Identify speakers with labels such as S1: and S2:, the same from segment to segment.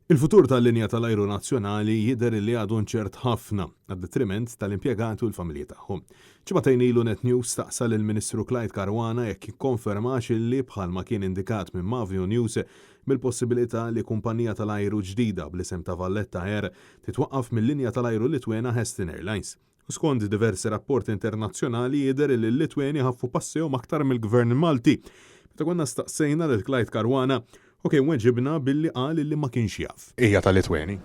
S1: Il-futur tal-linja tal-ajru nazzjonali jidher li għadu nċert ħafna għad-detriment tal-impjegati u l-familji tagħhom. Ġimagħtejn ilu Net News staqsal il-Ministru Clyde Caruana jekk jikkonfermax li bħalma kien indikat minn Mavio News bil-possibilità li kumpanija tal-ajru ġdida bl-isem ta' Valletta Air titwaqqaf mill-linja tal-ajru Litwena Hestin Airlines. Skont diversi rapporti internazzjonali jidher li l-Litweni ħaffu passejhom aktar mill-Gvern Malti. Meta konna staqsejna lil Clyde Caruana weġibna billi qal li ma kienx jaf. Hija tal-Litweni.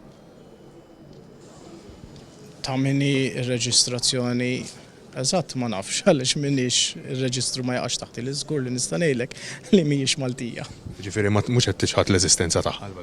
S2: Ta' minni ir-reġistrazzjoni eżatt ma nafx għaliex minix ir-reġistru ma jaqax taħt il-żgur li nista' ngħidlek li mhijiex Maltija.
S1: Ġifieri mhux qed tixħad l-eżistenza tagħha.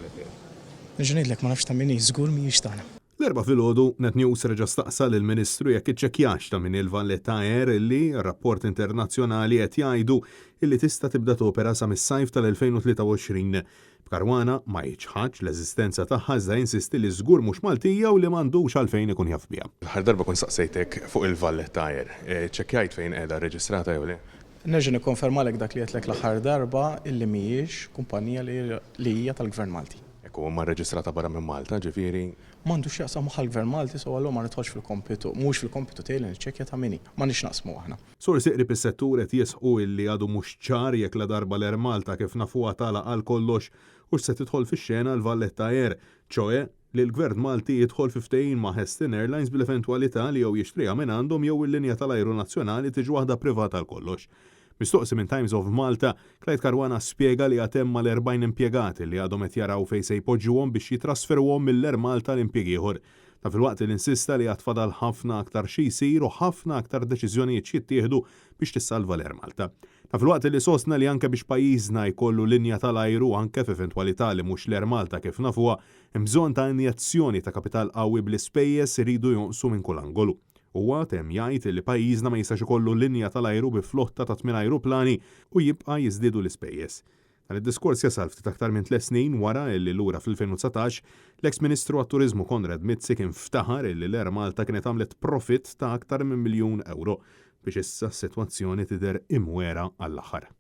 S2: Niġi ngħidlek ma nafx ta' minni żgur mhijiex tagħna.
S1: L-erba' filgħodu Net News reġa' staqsal il-Ministru jekk iċċekkjax ta' min il-Valletta Air li rapport internazzjonali qed jgħidu illi tista' tibda topera sa mis-sajf tal-2023. B'Karwana ma jiġħadx l-eżistenza tagħha iżda jinsisti li żgur mhux Maltija u li m'għandux għalfejn ikun jaf biha. L-aħħar darba kun staqsejtek fuq il-Valletta Air, ċekkjajt fejn qiegħda rreġistrata jew le?
S2: Nerġa' nikkonfermalek dak li qedlek l-aħħar darba illi mhijiex kumpanija li hija tal-Gvern Malti.
S1: Ekku ma rreġistrata barra minn Malta, ġifieri.
S2: M'għandux jaqsam magħha l-Gvern Malti so allura ma nidħolx fil-kompitu, mhux fil-kompitu tiegħi niċċekkja ta' minni, ma nix naqsmu aħna.
S1: Sorsi qrib is-settur qed jisqu illi għadu mhux ċar jekk la darba l-Air Malta kif nafuha tagħlaq għal kollox u se tidħol fix-xena l-Valletta Air, ċoe li l-Gvern Malti jidħol fi ftehim ma' Hestin Airlines bil-eventwalità li jew jixtriha minn għandhom jew il-linja tal-ajru nazzjonali tiġi waħda privata għal kollox. Mistoqsi minn Times of Malta, Clyde Caruana spjega li għatem mal-40 impjegati li għadhom qed jaraw fejn se jpoġġuhom biex jitrasferuhom mill-Air Malta l-impjieg ieħor. Ta' filwaqt li insista li għad fadal ħafna aktar xi jsir u ħafna aktar deċiżjonijiet jittieħdu biex tissalva l-Air Malta. Ta' filwaqt li sostna li anke biex pajjiżna jkollu linja tal-ajru anke f'eventwalità li mhux l-Air Malta kif nafuha, hemm bżonn ta' injezzjoni ta' kapital qawwi bl-ispejjeż iridu jonqsu minn kull angolu. Huwa temm jgħid li pajjiżna ma jistax ikollu linja tal-ajru bi flotta ta' 8 ajruplani u jibqa' jiżdiedu l-ispejjeż. Dan id-diskors jasal ftit aktar minn 3 snin wara li lura fil-2019 l-eks Ministru għat-Turiżmu Konrad Mizzi kien ftaħar li l-Air Malta kienet għamlet profit ta' aktar minn €1,000,000 biex issa s-sitwazzjoni tidher imwera għall-aħħar.